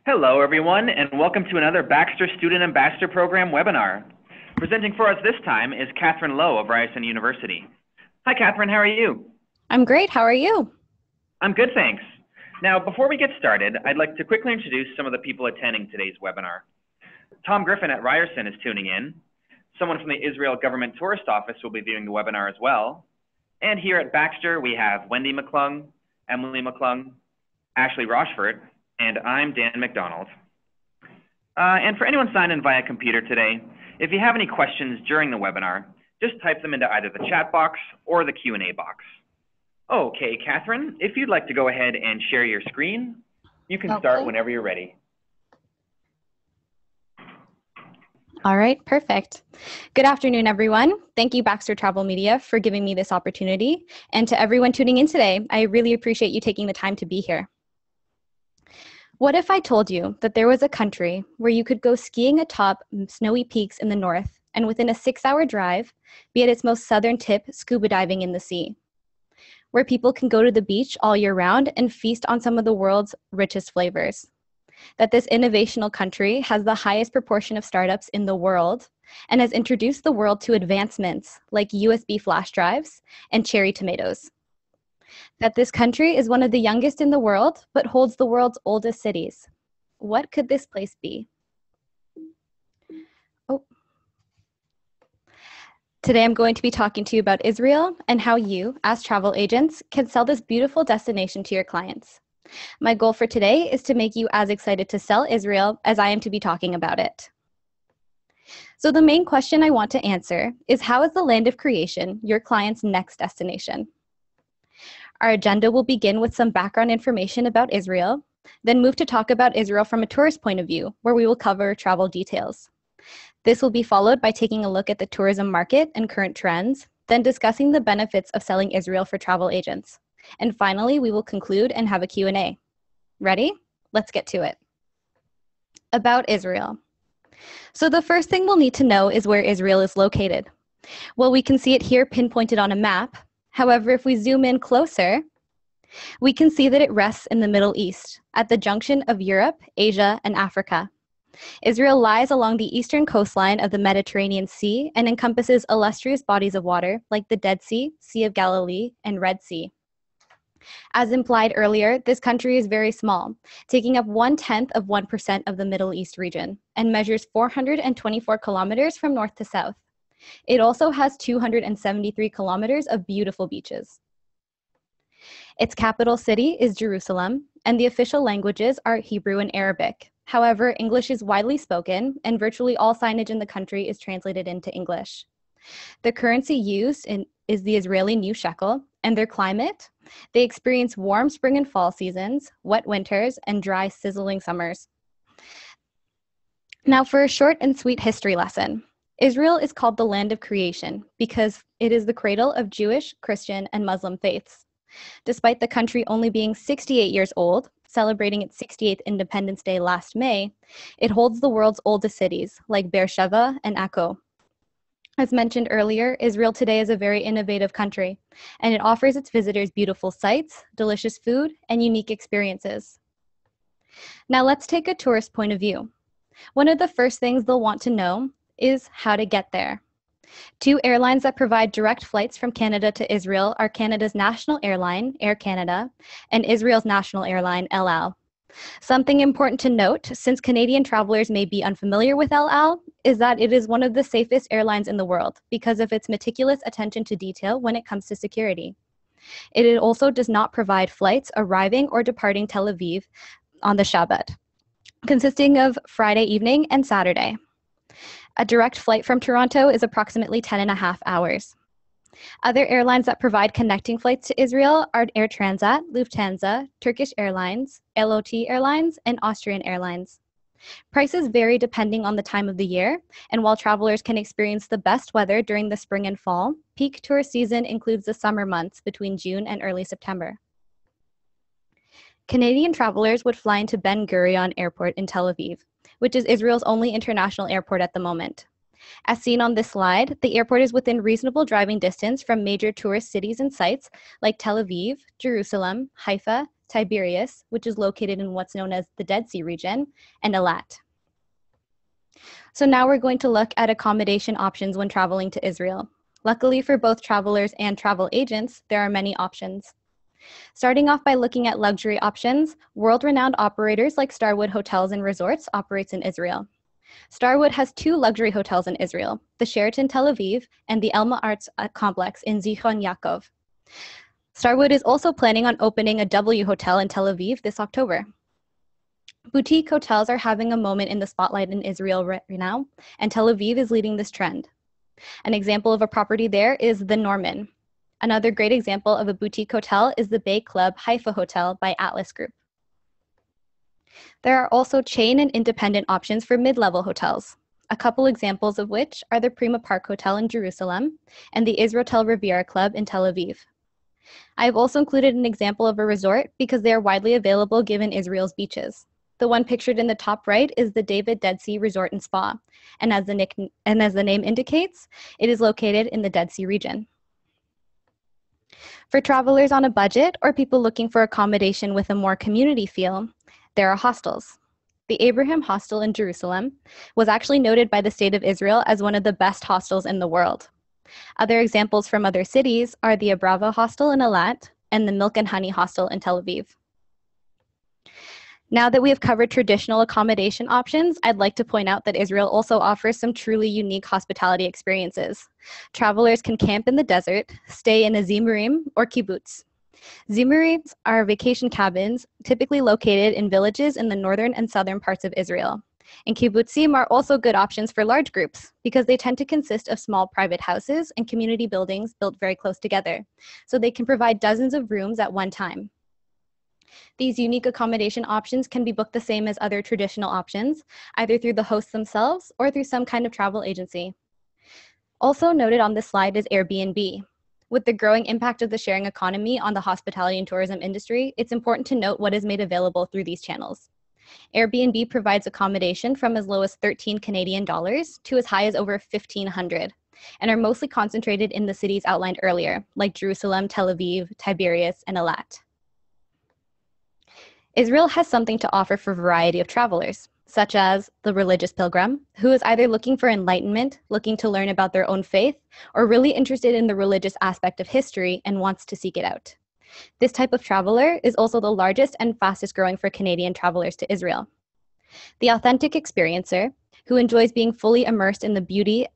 Hello, everyone, and welcome to another Baxter Student Ambassador Program webinar. Presenting for us this time is Katherine Lowe of Ryerson University. Hi, Katherine, how are you? I'm great. How are you? I'm good, thanks. Now, before we get started, I'd like to quickly introduce some of the people attending today's webinar. Tom Griffin at Ryerson is tuning in. Someone from the Israel Government Tourist Office will be viewing the webinar as well. And here at Baxter, we have Wendy McClung, Emily McClung, Ashley Rochford, and I'm Dan McDonald. And for anyone signed in via computer today, if you have any questions during the webinar, just type them into either the chat box or the Q&A box. Okay, Katherine, if you'd like to go ahead and share your screen, you can start whenever you're ready. All right, perfect. Good afternoon, everyone. Thank you, Baxter Travel Media, for giving me this opportunity. And to everyone tuning in today, I really appreciate you taking the time to be here. What if I told you that there was a country where you could go skiing atop snowy peaks in the north and within a 6-hour drive, be at its most southern tip, scuba diving in the sea? Where people can go to the beach all year round and feast on some of the world's richest flavors? That this innovational country has the highest proportion of startups in the world and has introduced the world to advancements like USB flash drives and cherry tomatoes. That this country is one of the youngest in the world, but holds the world's oldest cities. What could this place be? Today I'm going to be talking to you about Israel and how you, as travel agents, can sell this beautiful destination to your clients. My goal for today is to make you as excited to sell Israel as I am to be talking about it. So the main question I want to answer is, how is the land of creation your client's next destination? Our agenda will begin with some background information about Israel, then move to talk about Israel from a tourist point of view, where we will cover travel details. This will be followed by taking a look at the tourism market and current trends, then discussing the benefits of selling Israel for travel agents. And finally, we will conclude and have a Q&A. Ready? Let's get to it. About Israel. So the first thing we'll need to know is where Israel is located. Well, we can see it here pinpointed on a map. However, if we zoom in closer, we can see that it rests in the Middle East, at the junction of Europe, Asia, and Africa. Israel lies along the eastern coastline of the Mediterranean Sea and encompasses illustrious bodies of water like the Dead Sea, Sea of Galilee, and Red Sea. As implied earlier, this country is very small, taking up 1/10 of 1% of the Middle East region, and measures 424 kilometers from north to south. It also has 273 kilometers of beautiful beaches. Its capital city is Jerusalem, and the official languages are Hebrew and Arabic. However, English is widely spoken, and virtually all signage in the country is translated into English. The currency used is the Israeli new shekel, and their climate, they experience warm spring and fall seasons, wet winters, and dry, sizzling summers. Now for a short and sweet history lesson. Israel is called the land of creation because it is the cradle of Jewish, Christian, and Muslim faiths. Despite the country only being 68 years old, celebrating its 68th Independence Day last May, it holds the world's oldest cities like Beersheba and Akko. As mentioned earlier, Israel today is a very innovative country, and it offers its visitors beautiful sights, delicious food, and unique experiences. Now let's take a tourist point of view. One of the first things they'll want to know is how to get there. Two airlines that provide direct flights from Canada to Israel are Canada's national airline, Air Canada, and Israel's national airline, El Al. Something important to note, since Canadian travelers may be unfamiliar with El Al, is that it is one of the safest airlines in the world because of its meticulous attention to detail when it comes to security. It also does not provide flights arriving or departing Tel Aviv on the Shabbat, consisting of Friday evening and Saturday. A direct flight from Toronto is approximately 10.5 hours. Other airlines that provide connecting flights to Israel are Air Transat, Lufthansa, Turkish Airlines, LOT Airlines, and Austrian Airlines. Prices vary depending on the time of the year, and while travelers can experience the best weather during the spring and fall, peak tourist season includes the summer months between June and early September. Canadian travelers would fly into Ben Gurion Airport in Tel Aviv, which is Israel's only international airport at the moment. As seen on this slide, the airport is within reasonable driving distance from major tourist cities and sites like Tel Aviv, Jerusalem, Haifa, Tiberias, which is located in what's known as the Dead Sea region, and Eilat. So now we're going to look at accommodation options when traveling to Israel. Luckily for both travelers and travel agents, there are many options. Starting off by looking at luxury options, world-renowned operators like Starwood Hotels and Resorts operates in Israel. Starwood has 2 luxury hotels in Israel, the Sheraton Tel Aviv and the Elma Arts Complex in Zichron Yaakov. Starwood is also planning on opening a W Hotel in Tel Aviv this October. Boutique hotels are having a moment in the spotlight in Israel right now, and Tel Aviv is leading this trend. An example of a property there is the Norman. Another great example of a boutique hotel is the Bay Club Haifa Hotel by Atlas Group. There are also chain and independent options for mid-level hotels, a couple examples of which are the Prima Park Hotel in Jerusalem and the Israel Riviera Club in Tel Aviv. I have also included an example of a resort because they are widely available given Israel's beaches. The one pictured in the top right is the David Dead Sea Resort and Spa, and as the name indicates, it is located in the Dead Sea region. For travelers on a budget or people looking for accommodation with a more community feel, there are hostels. The Abraham Hostel in Jerusalem was actually noted by the State of Israel as one of the best hostels in the world. Other examples from other cities are the Abrava Hostel in Eilat and the Milk and Honey Hostel in Tel Aviv. Now that we have covered traditional accommodation options, I'd like to point out that Israel also offers some truly unique hospitality experiences. Travelers can camp in the desert, stay in a zimurim or kibbutz. Zimurims are vacation cabins typically located in villages in the northern and southern parts of Israel. And kibbutzim are also good options for large groups because they tend to consist of small private houses and community buildings built very close together, so they can provide dozens of rooms at one time. These unique accommodation options can be booked the same as other traditional options, either through the hosts themselves or through some kind of travel agency. Also noted on this slide is Airbnb. With the growing impact of the sharing economy on the hospitality and tourism industry, it's important to note what is made available through these channels. Airbnb provides accommodation from as low as 13 Canadian dollars to as high as over 1,500, and are mostly concentrated in the cities outlined earlier, like Jerusalem, Tel Aviv, Tiberias, and Eilat. Israel has something to offer for a variety of travelers, such as the religious pilgrim, who is either looking for enlightenment, looking to learn about their own faith, or really interested in the religious aspect of history and wants to seek it out. This type of traveler is also the largest and fastest growing for Canadian travelers to Israel. The authentic experiencer, who enjoys being fully immersed in the beauty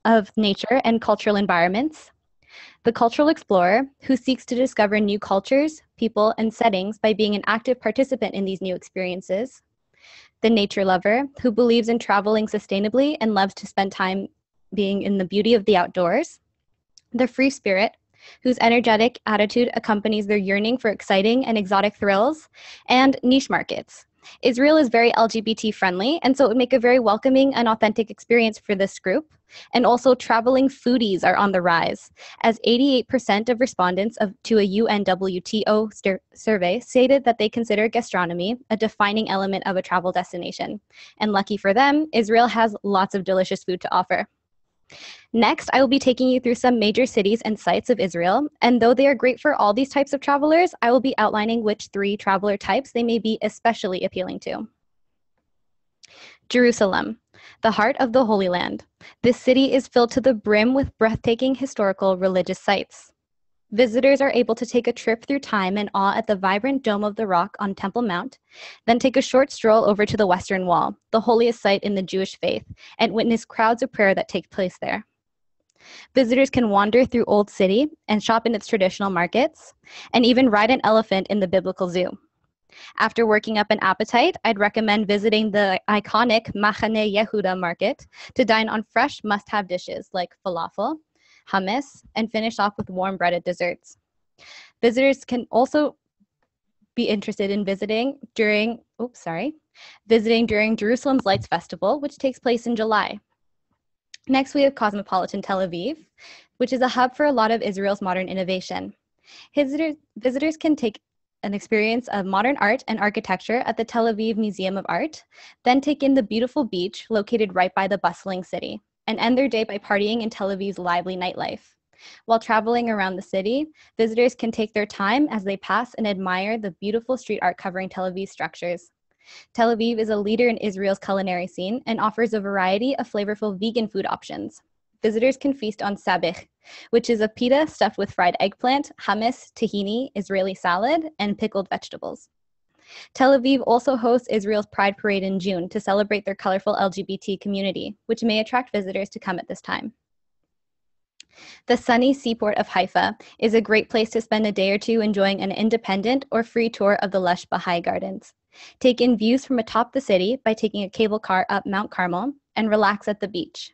of nature and cultural environments. The cultural explorer, who seeks to discover new cultures, people, and settings by being an active participant in these new experiences. The nature lover, who believes in traveling sustainably and loves to spend time being in the beauty of the outdoors. The free spirit, whose energetic attitude accompanies their yearning for exciting and exotic thrills. And niche markets. Israel is very LGBT friendly, and so it would make a very welcoming and authentic experience for this group. And also traveling foodies are on the rise, as 88% of respondents to a UNWTO survey stated that they consider gastronomy a defining element of a travel destination. And lucky for them, Israel has lots of delicious food to offer. Next, I will be taking you through some major cities and sites of Israel, and though they are great for all these types of travelers, I will be outlining which 3 traveler types they may be especially appealing to. Jerusalem, the heart of the Holy Land. This city is filled to the brim with breathtaking historical religious sites. Visitors are able to take a trip through time and awe at the vibrant Dome of the Rock on Temple Mount, then take a short stroll over to the Western Wall, the holiest site in the Jewish faith, and witness crowds of prayer that take place there. Visitors can wander through Old City and shop in its traditional markets, and even ride an elephant in the biblical zoo. After working up an appetite, I'd recommend visiting the iconic Machane Yehuda market to dine on fresh must-have dishes like falafel, hummus, and finish off with warm breaded desserts. Visitors can also be interested in visiting during Jerusalem's Lights Festival, which takes place in July. Next, we have Cosmopolitan Tel Aviv, which is a hub for a lot of Israel's modern innovation. Visitors can take an experience of modern art and architecture at the Tel Aviv Museum of Art, then take in the beautiful beach located right by the bustling city, and end their day by partying in Tel Aviv's lively nightlife. While traveling around the city, visitors can take their time as they pass and admire the beautiful street art covering Tel Aviv's structures. Tel Aviv is a leader in Israel's culinary scene and offers a variety of flavorful vegan food options. Visitors can feast on sabich, which is a pita stuffed with fried eggplant, hummus, tahini, Israeli salad, and pickled vegetables. Tel Aviv also hosts Israel's Pride Parade in June to celebrate their colorful LGBT community, which may attract visitors to come at this time. The sunny seaport of Haifa is a great place to spend a day or two enjoying an independent or free tour of the lush Baha'i Gardens. Take in views from atop the city by taking a cable car up Mount Carmel and relax at the beach.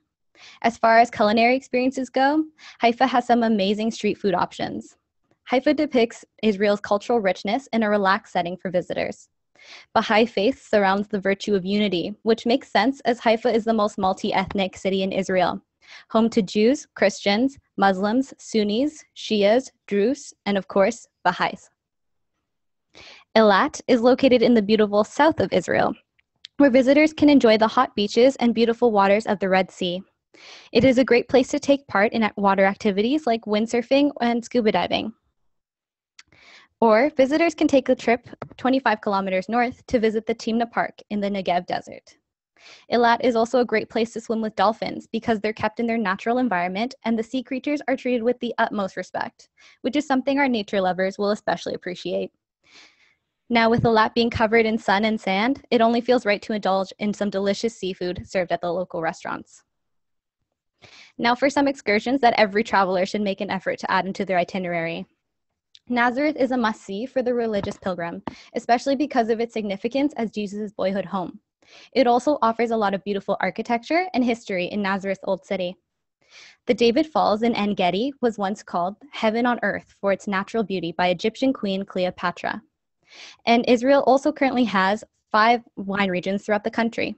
As far as culinary experiences go, Haifa has some amazing street food options. Haifa depicts Israel's cultural richness in a relaxed setting for visitors. Baha'i faith surrounds the virtue of unity, which makes sense as Haifa is the most multi-ethnic city in Israel, home to Jews, Christians, Muslims, Sunnis, Shias, Druze, and of course, Baha'is. Eilat is located in the beautiful south of Israel, where visitors can enjoy the hot beaches and beautiful waters of the Red Sea. It is a great place to take part in water activities like windsurfing and scuba diving. Or visitors can take a trip 25 kilometers north to visit the Timna Park in the Negev Desert. Eilat is also a great place to swim with dolphins because they're kept in their natural environment and the sea creatures are treated with the utmost respect, which is something our nature lovers will especially appreciate. Now, with Eilat being covered in sun and sand, it only feels right to indulge in some delicious seafood served at the local restaurants. Now for some excursions that every traveler should make an effort to add into their itinerary. Nazareth is a must-see for the religious pilgrim, especially because of its significance as Jesus' boyhood home. It also offers a lot of beautiful architecture and history in Nazareth's old city. The David Falls in En Gedi was once called heaven on earth for its natural beauty by Egyptian Queen Cleopatra. And Israel also currently has 5 wine regions throughout the country,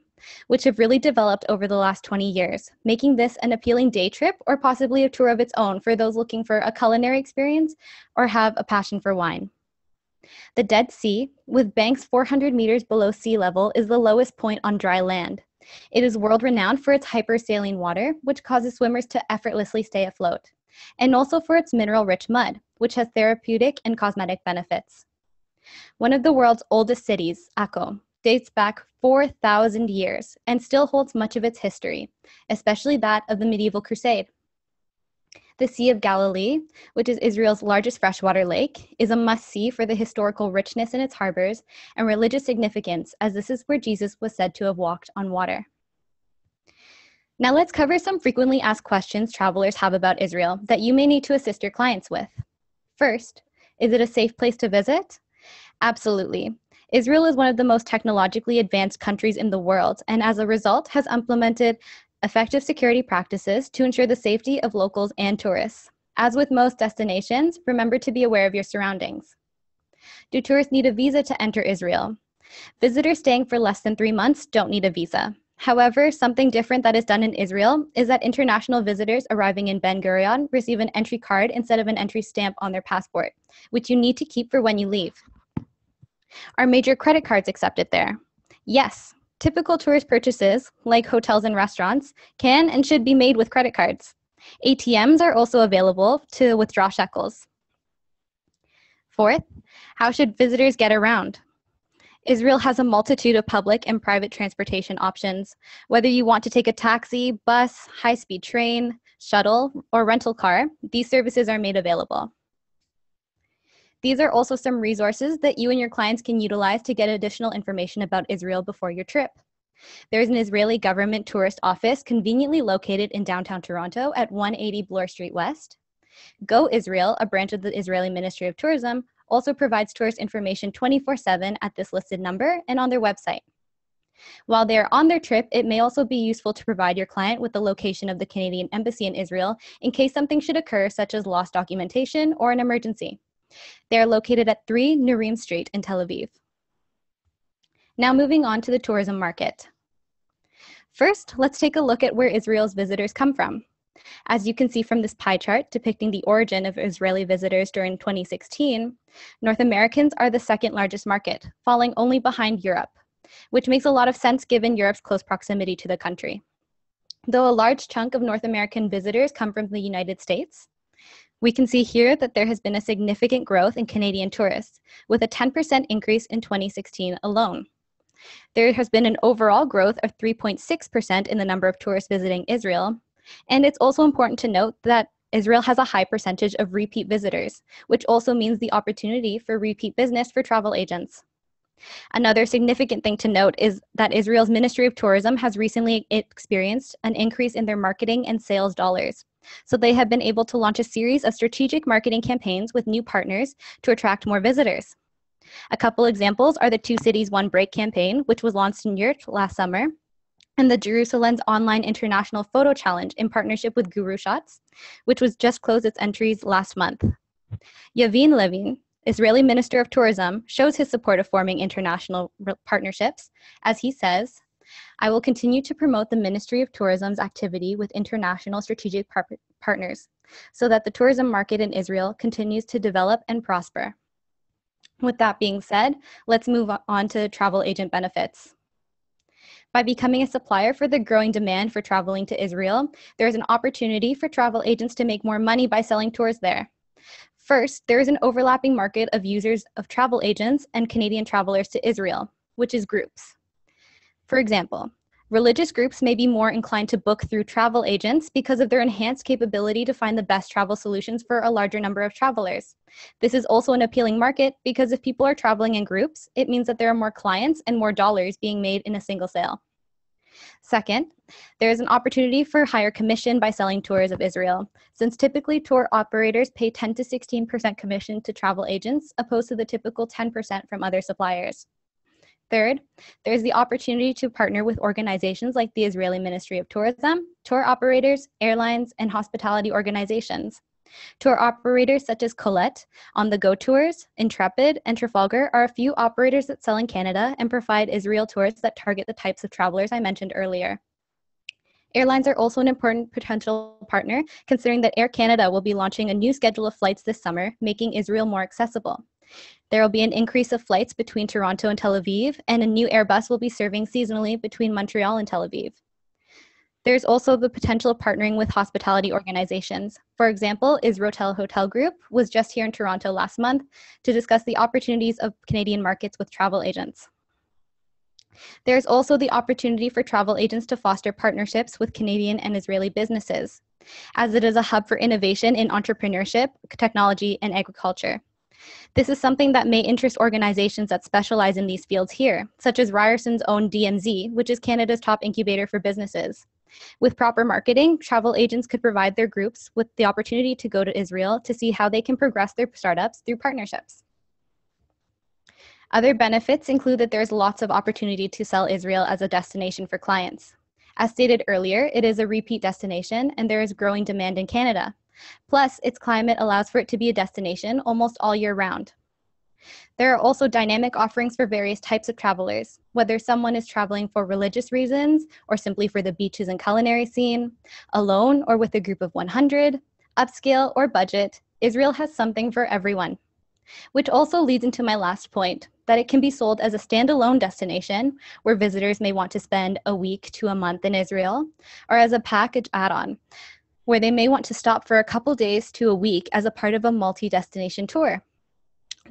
which have really developed over the last 20 years, making this an appealing day trip or possibly a tour of its own for those looking for a culinary experience or have a passion for wine. The Dead Sea, with banks 400 meters below sea level, is the lowest point on dry land. It is world-renowned for its hypersaline water, which causes swimmers to effortlessly stay afloat, and also for its mineral-rich mud, which has therapeutic and cosmetic benefits. One of the world's oldest cities, Akko, dates back 4,000 years and still holds much of its history, especially that of the medieval crusade. The Sea of Galilee, which is Israel's largest freshwater lake, is a must-see for the historical richness in its harbors and religious significance, as this is where Jesus was said to have walked on water. Now let's cover some frequently asked questions travelers have about Israel that you may need to assist your clients with. First, is it a safe place to visit? Absolutely. Israel is one of the most technologically advanced countries in the world, and as a result has implemented effective security practices to ensure the safety of locals and tourists. As with most destinations, remember to be aware of your surroundings. Do tourists need a visa to enter Israel? Visitors staying for less than 3 months don't need a visa. However, something different that is done in Israel is that international visitors arriving in Ben Gurion receive an entry card instead of an entry stamp on their passport, which you need to keep for when you leave. Are major credit cards accepted there? Yes. Typical tourist purchases, like hotels and restaurants, can and should be made with credit cards. ATMs are also available to withdraw shekels. Fourth, how should visitors get around? Israel has a multitude of public and private transportation options. Whether you want to take a taxi, bus, high-speed train, shuttle, or rental car, these services are made available. These are also some resources that you and your clients can utilize to get additional information about Israel before your trip. There is an Israeli government tourist office conveniently located in downtown Toronto at 180 Bloor Street West. Go Israel, a branch of the Israeli Ministry of Tourism, also provides tourist information 24/7 at this listed number and on their website. While they are on their trip, it may also be useful to provide your client with the location of the Canadian Embassy in Israel in case something should occur, such as lost documentation or an emergency. They are located at 3 Nurim Street in Tel Aviv. Now moving on to the tourism market. First, let's take a look at where Israel's visitors come from. As you can see from this pie chart depicting the origin of Israeli visitors during 2016, North Americans are the second largest market, falling only behind Europe, which makes a lot of sense given Europe's close proximity to the country. Though a large chunk of North American visitors come from the United States, We can see here that there has been a significant growth in Canadian tourists, with a 10% increase in 2016 alone. There has been an overall growth of 3.6% in the number of tourists visiting Israel, and it's also important to note that Israel has a high percentage of repeat visitors, which also means the opportunity for repeat business for travel agents. Another significant thing to note is that Israel's Ministry of Tourism has recently experienced an increase in their marketing and sales dollars. So they have been able to launch a series of strategic marketing campaigns with new partners to attract more visitors. A couple examples are the Two Cities, One Break campaign, which was launched in Europe last summer, and the Jerusalem's Online International Photo Challenge in partnership with Guru Shots, which was just closed its entries last month. Yavin Levin, Israeli Minister of Tourism, shows his support of forming international partnerships, as he says, "I will continue to promote the Ministry of Tourism's activity with international strategic partners so that the tourism market in Israel continues to develop and prosper." With that being said, let's move on to travel agent benefits. By becoming a supplier for the growing demand for traveling to Israel, there is an opportunity for travel agents to make more money by selling tours there. First, there is an overlapping market of users of travel agents and Canadian travelers to Israel, which is groups. For example, religious groups may be more inclined to book through travel agents because of their enhanced capability to find the best travel solutions for a larger number of travelers. This is also an appealing market because if people are traveling in groups, it means that there are more clients and more dollars being made in a single sale. Second, there is an opportunity for higher commission by selling tours of Israel, since typically tour operators pay 10 to 16% commission to travel agents, opposed to the typical 10% from other suppliers. Third, there's the opportunity to partner with organizations like the Israeli Ministry of Tourism, tour operators, airlines, and hospitality organizations. Tour operators such as Colette, On the Go Tours, Intrepid, and Trafalgar are a few operators that sell in Canada and provide Israel tours that target the types of travelers I mentioned earlier. Airlines are also an important potential partner, considering that Air Canada will be launching a new schedule of flights this summer, making Israel more accessible. There will be an increase of flights between Toronto and Tel Aviv, and a new Airbus will be serving seasonally between Montreal and Tel Aviv. There's also the potential of partnering with hospitality organizations. For example, Israel Hotel Group was just here in Toronto last month to discuss the opportunities of Canadian markets with travel agents. There's also the opportunity for travel agents to foster partnerships with Canadian and Israeli businesses, as it is a hub for innovation in entrepreneurship, technology, and agriculture. This is something that may interest organizations that specialize in these fields here, such as Ryerson's own DMZ, which is Canada's top incubator for businesses. With proper marketing, travel agents could provide their groups with the opportunity to go to Israel to see how they can progress their startups through partnerships. Other benefits include that there's lots of opportunity to sell Israel as a destination for clients. As stated earlier, it is a repeat destination and there is growing demand in Canada. Plus, its climate allows for it to be a destination almost all year round. There are also dynamic offerings for various types of travelers, whether someone is traveling for religious reasons or simply for the beaches and culinary scene, alone or with a group of 100, upscale or budget, Israel has something for everyone. Which also leads into my last point, that it can be sold as a standalone destination where visitors may want to spend a week to a month in Israel, or as a package add-on, where they may want to stop for a couple days to a week as a part of a multi-destination tour.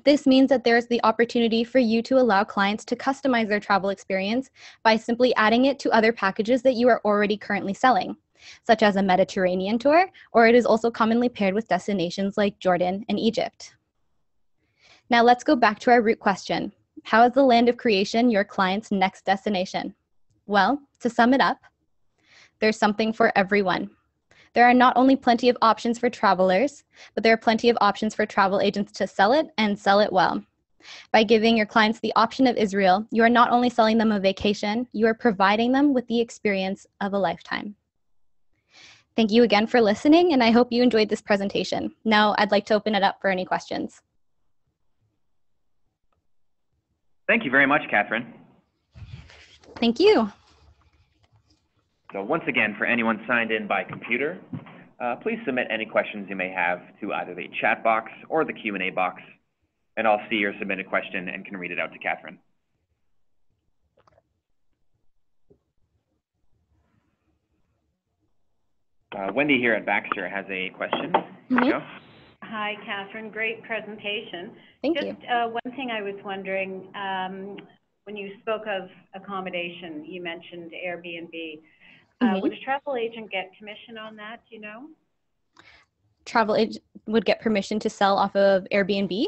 This means that there's the opportunity for you to allow clients to customize their travel experience by simply adding it to other packages that you are already currently selling, such as a Mediterranean tour, or it is also commonly paired with destinations like Jordan and Egypt. Now let's go back to our root question. How is the land of creation your client's next destination? Well, to sum it up, there's something for everyone. There are not only plenty of options for travelers, but there are plenty of options for travel agents to sell it and sell it well. By giving your clients the option of Israel, you are not only selling them a vacation, you are providing them with the experience of a lifetime. Thank you again for listening, and I hope you enjoyed this presentation. Now I'd like to open it up for any questions. Thank you very much, Katherine. Thank you. So once again, for anyone signed in by computer, please submit any questions you may have to either the chat box or the Q&A box, and I'll see your submitted question and can read it out to Katherine. Wendy here at Baxter has a question. Here you go. Hi, Catherine. Great presentation. Thank you. One thing I was wondering, when you spoke of accommodation, you mentioned Airbnb. Would a travel agent get commission on that, do you know? Travel agent would get permission to sell off of Airbnb?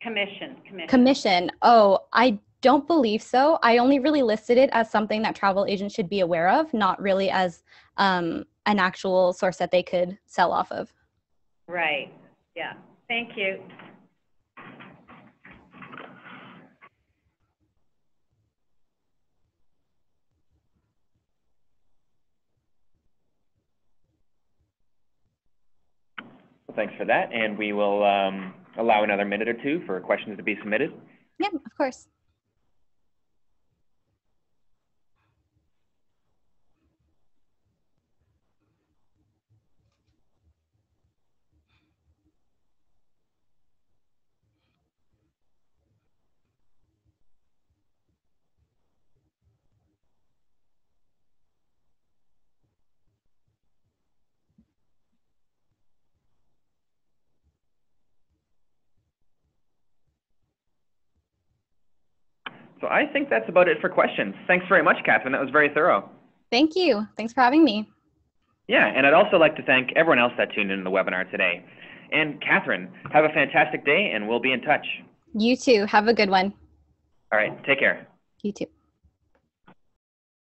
Commission. Oh, I don't believe so. I only really listed it as something that travel agents should be aware of, not really as an actual source that they could sell off of. Right. Yeah. Thank you. Well, thanks for that, and we will allow another minute or two for questions to be submitted. Yeah, of course. So I think that's about it for questions. Thanks very much, Catherine. That was very thorough. Thank you. Thanks for having me. Yeah, and I'd also like to thank everyone else that tuned into the webinar today. And Catherine, have a fantastic day, and we'll be in touch. You too. Have a good one. All right, take care. You too.